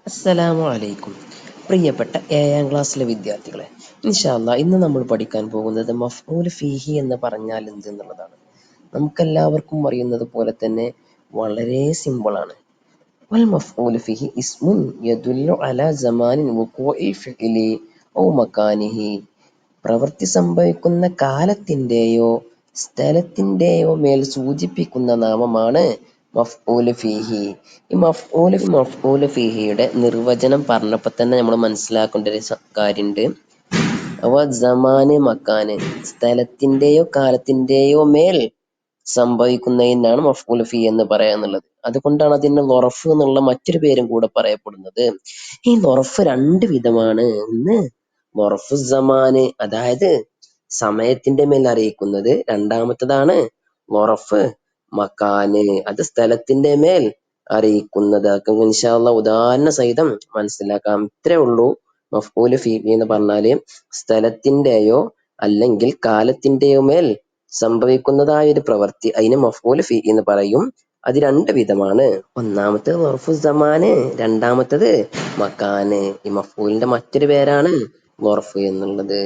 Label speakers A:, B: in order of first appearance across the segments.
A: അസ്സലാമു അലൈക്കും. പ്രിയപ്പെട്ട ഏഴാം ക്ലാസ്സിലെ വിദ്യാർത്ഥികളെ, ഇൻഷാ അല്ലാഹ് ഇന്ന് നമ്മൾ പഠിക്കാൻ പോകുന്നത് മഫ്ഊൽ ഫീഹി എന്ന് പറഞ്ഞാൽ എന്ത് എന്നുള്ളതാണ്. നമുക്കെല്ലാവർക്കും അറിയുന്നത് പോലെ തന്നെ വളരെ സിമ്പിളാണ്. വൽ മഫ്ഊൽ ഫീഹി ഇസ്മുൻ യദുല്ലു അലാ സമാനിൻ വുഖൂഇൽ ഫിഅ്ലി ഔ മകാനിഹി. പ്രവൃത്തി സംഭവിക്കുന്ന കാലത്തിന്റെയോ സ്ഥലത്തിന്റെയോ മേൽ സൂചിപ്പിക്കുന്ന നാമമാണ് മഫ്ഊല് ഫീഹി. ഈ മഫ്ഊല് ഫീഹിയുടെ നിർവചനം പറഞ്ഞപ്പോൾ തന്നെ നമ്മൾ മനസ്സിലാക്കേണ്ട ഒരു കാര്യമുണ്ട്. അവ സമാന് മക്കാന്, സ്ഥലത്തിന്റെയോ കാലത്തിന്റെയോ മേൽ സംഭവിക്കുന്നതിനാണ് മഫ്ഊൽ ഫീഹി എന്ന് പറയാന്നുള്ളത്. അതുകൊണ്ടാണ് അതിന് ലൊറഫ് എന്നുള്ള മറ്റൊരു പേരും കൂടെ പറയപ്പെടുന്നത്. ഈ ലൊറഫ് രണ്ട് വിധമാണ്. ഒന്ന് ലൊറഫു സമാന്, അതായത് സമയത്തിന്റെ മേൽ അറിയിക്കുന്നത്. രണ്ടാമത്തതാണ് ലൊറഫ് മക്കാന്, അത് സ്ഥലത്തിന്റെ മേൽ അറിയിക്കുന്നത്. അതൊക്കെ ഇൻഷാ അല്ലാഹ് ഉദാഹരണ സഹിതം മനസ്സിലാക്കാം. ഇത്രേ ഉള്ളൂ. മഫ്ഊൽ ഫീഹി എന്ന് പറഞ്ഞാല് സ്ഥലത്തിന്റെയോ അല്ലെങ്കിൽ കാലത്തിന്റെയോ മേൽ സംഭവിക്കുന്നതായ ഒരു പ്രവൃത്തി, അതിന് മഫ്ഊൽ ഫീഹി എന്ന് പറയും. അത് രണ്ട് വിധമാണ്. ഒന്നാമത്തേത് ലൊറഫു സമാന്, രണ്ടാമത്തത് മക്കാന്. ഈ മഫ്ഊലിന്റെ മറ്റൊരു പേരാണ് ലൊറഫ് എന്നുള്ളത്.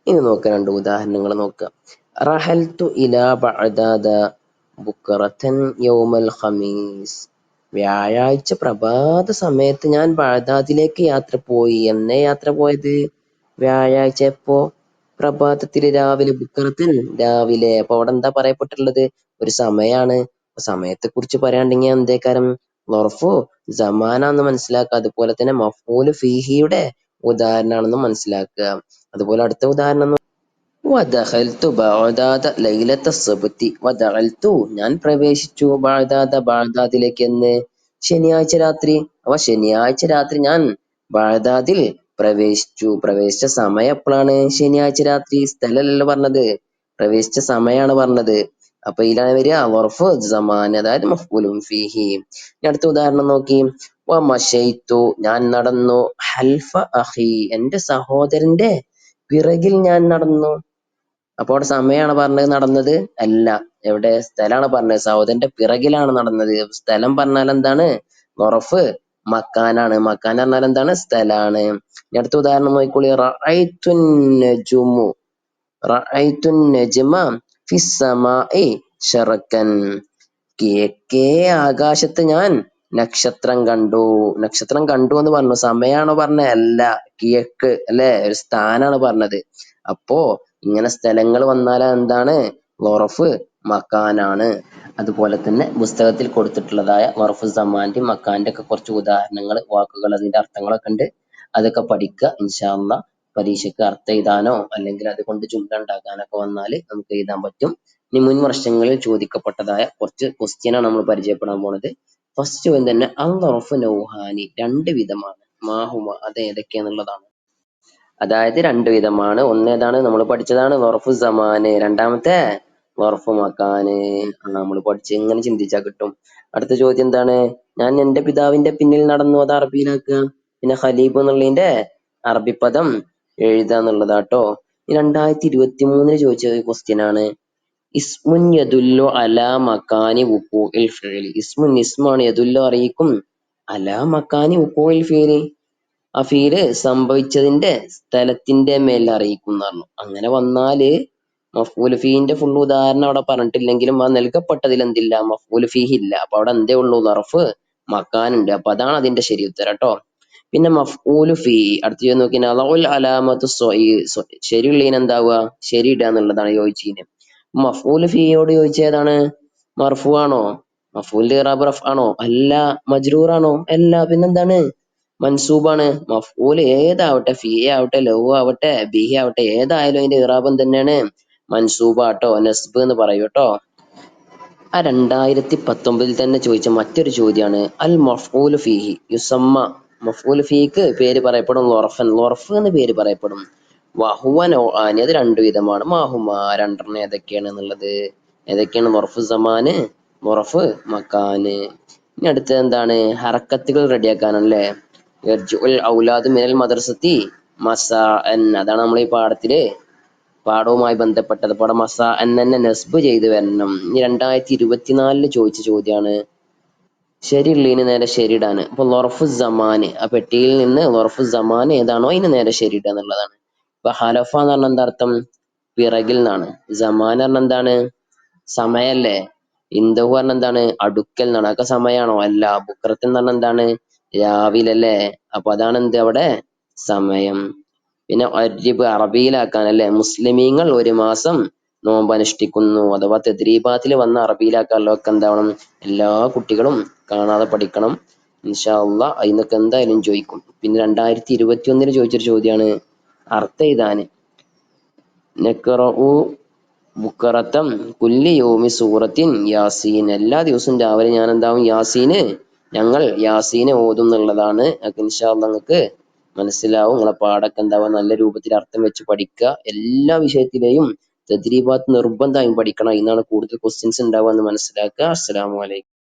A: ഇനി നോക്കാം, രണ്ട് ഉദാഹരണങ്ങൾ നോക്കാം. റഹൽതു ഇലാ ബഅദാദ ബുക്റതൻ യൗമൽ ഖമീസ്. വ്യാഴാഴ്ച പ്രഭാത സമയത്ത് ഞാൻ ബഗ്ദാദിലേക്ക് യാത്ര പോയി. എന്നേ യാത്ര പോയത്? വ്യാഴാഴ്ച. എപ്പോ? പ്രഭാതത്തിൽ, രാവിലെ. ബുക്റത്തൻ, രാവിലെ. അപ്പൊ അവിടെ എന്താ പറയപ്പെട്ടിട്ടുള്ളത്? ഒരു സമയാണ്. സമയത്തെ കുറിച്ച് പറയാണ്ടെങ്കിൽ എന്തേക്കാരം? ലൊറഫു സമാനാന്ന് മനസ്സിലാക്കുക. അതുപോലെ തന്നെ മഫ്ഊൽ ഫീഹിയുടെ ഉദാഹരണമാണെന്ന് മനസ്സിലാക്കുക. അതുപോലെ അടുത്ത ഉദാഹരണം, വദഖൽതു ബഗ്ദാദ ലൈലത്ത സബ്തി. വദഖൽതു, ഞാൻ പ്രവേശിച്ചു. ബഗ്ദാദ, ബഗ്ദാദിലേക്ക്. എന്ന്? ശനിയാഴ്ച രാത്രി. അപ്പൊ ശനിയാഴ്ച രാത്രി ഞാൻ ബഗ്ദാദിൽ പ്രവേശിച്ചു. പ്രവേശിച്ച സമയം എപ്പോഴാണ്? ശനിയാഴ്ച രാത്രി. സ്ഥലമല്ലല്ലോ പറഞ്ഞത്, പ്രവേശിച്ച സമയമാണ് പറഞ്ഞത്. അപ്പൊ ഇതിലാണ് വരിക ലൊറഫു സമാൻ, അതായത് മഫ്ഊലുൻ ഫീഹി. ഇനി അടുത്ത ഉദാഹരണം നോക്കി. വമശൈതു, ഞാൻ നടന്നു. ഹൽഫ അഖി, എന്റെ സഹോദരന്റെ പിറകിൽ ഞാൻ നടന്നു. അപ്പൊ അവിടെ സമയമാണ് പറഞ്ഞത്, നടന്നത് അല്ല. എവിടെ? സ്ഥലമാണ് പറഞ്ഞത്. സഹോദരന്റെ പിറകിലാണ് നടന്നത്. സ്ഥലം പറഞ്ഞാൽ എന്താണ്? ലൊറഫ് മക്കാനാണ്. മക്കാൻ പറഞ്ഞാൽ എന്താണ്? സ്ഥലാണ്. ഇനി അടുത്ത ഉദാഹരണം നോക്കിക്കോളി. റഅയ്തുൻ നജുമു, റഅയ്തുൻ നജ്മ ഫിസ്സമാഇ ശറക്കൻ. കിഴക്കേ ആകാശത്ത് ഞാൻ നക്ഷത്രം കണ്ടു. നക്ഷത്രം കണ്ടു എന്ന് പറഞ്ഞു. സമയാണോ പറഞ്ഞത്? അല്ല, കിഴക്ക് അല്ലെ, ഒരു സ്ഥാനാണ് പറഞ്ഞത്. അപ്പോ ഇങ്ങനെ സ്ഥലങ്ങൾ വന്നാൽ എന്താണ്? ലൊറഫ് മക്കാനാണ്. അതുപോലെ തന്നെ പുസ്തകത്തിൽ കൊടുത്തിട്ടുള്ളതായ ലൊറഫു സമാന്റെ മക്കാന്റെ ഒക്കെ കുറച്ച് ഉദാഹരണങ്ങൾ, വാക്കുകൾ, അതിന്റെ അർത്ഥങ്ങളൊക്കെ ഉണ്ട്. അതൊക്കെ പഠിക്കുക ഇൻഷാ അല്ലാഹ്. പരീക്ഷയ്ക്ക് അർത്ഥം എഴുതാനോ അല്ലെങ്കിൽ അതുകൊണ്ട് ജുംല ഉണ്ടാക്കാനൊക്കെ വന്നാൽ നമുക്ക് എഴുതാൻ പറ്റും. ഇനി മുൻ വർഷങ്ങളിൽ ചോദിക്കപ്പെട്ടതായ കുറച്ച് ക്വസ്റ്റ്യൻ ആണ് നമ്മൾ പരിചയപ്പെടാൻ പോണത്. ഫസ്റ്റ് ചോദ്യം തന്നെ, അൽ ലൊറഫു നൗഹാനി, രണ്ട് വിധമാണ്. മാഹുമ, അത് ഏതൊക്കെയാന്നുള്ളതാണ്. അതായത് രണ്ട് വിധമാണ്. ഒന്നേതാണ്? നമ്മൾ പഠിച്ചതാണ് ലൊറഫു സമാന്. രണ്ടാമത്തെ ലൊറഫു മക്കാന്. നമ്മൾ പഠിച്ച് ഇങ്ങനെ ചിന്തിച്ചാൽ കിട്ടും. അടുത്ത ചോദ്യം എന്താണ്? ഞാൻ എന്റെ പിതാവിന്റെ പിന്നിൽ നടന്നു, അത് അറബിയിലാക്കുക. പിന്നെ ഖലീബ് എന്നുള്ളതിന്റെ അറബി പദം എഴുതാന്നുള്ളതാട്ടോ. 2023 ചോദിച്ച ക്വസ്റ്റ്യൻ ആണ്. ഇസ്മുൻ യദുല്ലു അലാ മക്കാനി വുഖൂഇൽ ഫിഅലി. ഇസ്മുൻ, ഇസ്മാണ്, യദുല്ലു അറിയിക്കും, അലാ മക്കാനി വുഖൂഇൽ ഫിഅലി, ആ ഫീല് സംഭവിച്ചതിന്റെ സ്ഥലത്തിന്റെ മേൽ അറിയിക്കും എന്ന് പറഞ്ഞു. അങ്ങനെ വന്നാല് മഫ്ഊൽ ഫീഹിന്റെ ഫുൾ ഉദാഹരണം അവിടെ പറഞ്ഞിട്ടില്ലെങ്കിലും ആ നൽകപ്പെട്ടതിൽ എന്തില്ല? മഫ്ഊൽ ഫീഹി ഇല്ല. അപ്പൊ അവിടെ എന്തേ ഉള്ളൂ? ലറഫ് മക്കാനുണ്ട്. അപ്പൊ അതാണ് അതിന്റെ ശരി ഉത്തരം കേട്ടോ. പിന്നെ മഫ്ഊലു ഫീ, അടുത്ത ചോദ്യം നോക്കിയാൽ അളഉൽ അലാമത്തു ശരിയുള്ളതിന് എന്താവുക? ശരി ഇടുക എന്നുള്ളതാണ് ചോദിച്ചതിന്. മഫ്ഊൽ ഫീയോട് ചോദിച്ചതാണ്? മർഫു ആണോ? മഫ്ഊലിന്റെ ഇറാബ് റഫ് ആണോ? അല്ല. മജ്റൂർ ആണോ? അല്ല. പിന്നെന്താണ്? മൻസൂബാണ്. മഫ്ഊൽ ഏതാവട്ടെ, ഫീ ആവട്ടെ, ലഹു ആവട്ടെ, ബിഹി ആവട്ടെ, ഏതായാലും അതിന്റെ ഇറാബം തന്നെയാണ് മൻസൂബാട്ടോ, നസ്ബ് എന്ന് പറയൂ കേട്ടോ. ആ 2019 തന്നെ ചോദിച്ച മറ്റൊരു ചോദ്യമാണ് അൽ മഫ്ഊലു ഫീഹി യുസമ്മ. മഫ്ഊൽ ഫീക്ക് പേര് പറയപ്പെടും ലൊറഫൻ, ലൊറഫ് എന്ന് പേര് പറയപ്പെടും. വഹുവ നൗആനി, അത് രണ്ടു വിധമാണ്. മാഹുമ, രണ്ടെണ്ണം ഏതൊക്കെയാണ് എന്നുള്ളത്. ഏതൊക്കെയാണ്? ലൊറഫു സമാന്, ലൊറഫ് മക്കാന്. ഇനി അടുത്തത് എന്താണ്? ഹറക്കത്തുകൾ റെഡിയാക്കാനല്ലേ. യർജിഉൽ ഔലാദു മിനൽ മദ്രസത്തി മസാഅൻ, അതാണ് നമ്മൾ ഈ പാഠവുമായി ബന്ധപ്പെട്ടത്. അപ്പോൾ അവിടെ മസാഅൻ തന്നെ നസ്ബ് ചെയ്ത് വരണം. ഇനി 2024 ചോദിച്ച ചോദ്യമാണ് ശരിയുള്ളതിന് നേരെ ശരിയിടാന്. അപ്പൊ ലൊറഫു സമാന്, ആ പെട്ടിയിൽ നിന്ന് ലൊറഫു സമാൻ ഏതാണോ അതിന് നേരെ ശരിയിടുക എന്നുള്ളതാണ്. ഇപ്പൊ ഹലഫ എന്ന് പറഞ്ഞ എന്താ അർത്ഥം? പിറകിൽ നിന്നാണ്. സമാൻ പറഞ്ഞ എന്താണ്? സമയല്ലേ? ഇന്ദഹു പറഞ്ഞ എന്താണ്? അടുക്കൽ എന്നാണ്. അതൊക്കെ സമയാണോ? അല്ല. ബുക്രത്ത് എന്ന് പറഞ്ഞ എന്താണ്? രാവിലെ അല്ലേ? അപ്പൊ അതാണ് എന്ത് അവിടെ? സമയം. പിന്നെ അരിബ് അറബിയിലാക്കാൻ അല്ലെ? മുസ്ലിമീങ്ങൾ ഒരു മാസം നോമ്പ് അനുഷ്ഠിക്കുന്നു. അഥവാ തദ്രീബാത്തിൽ വന്ന അറബിയിലാക്കാനുള്ളതൊക്കെ എന്താവണം? എല്ലാ കുട്ടികളും കാണാതെ പഠിക്കണം. ഇൻഷാ അള്ളാ അതിന്നൊക്കെ എന്തായാലും ചോദിക്കും. പിന്നെ 2021 ചോദിച്ചൊരു ചോദ്യമാണ് അർത്ഥം എഴുതാന്. നഖറഉ ബുക്കറത്തം കുല്ലി യൗമി സൂറത്തിൻ യാസീൻ. എല്ലാ ദിവസവും രാവിലെ ഞാൻ എന്താവും? ഞങ്ങൾ യാസീനെ ഓതും എന്നുള്ളതാണ്. അതൊക്കെ ഇൻഷാ അള്ളാ നിങ്ങൾക്ക് മനസ്സിലാവും. നിങ്ങളെ പാടൊക്കെ എന്താവുക? നല്ല രൂപത്തിൽ അർത്ഥം വെച്ച് പഠിക്കുക. എല്ലാ വിഷയത്തിലെയും തദ്രീബാത്ത് നിർബന്ധമായും പഠിക്കണം. ഇന്നാണ് കൂടുതൽ ക്വസ്റ്റ്യൻസ് ഉണ്ടാവുക എന്ന് മനസ്സിലാക്കുക. അസ്സലാമു അലൈക്കും.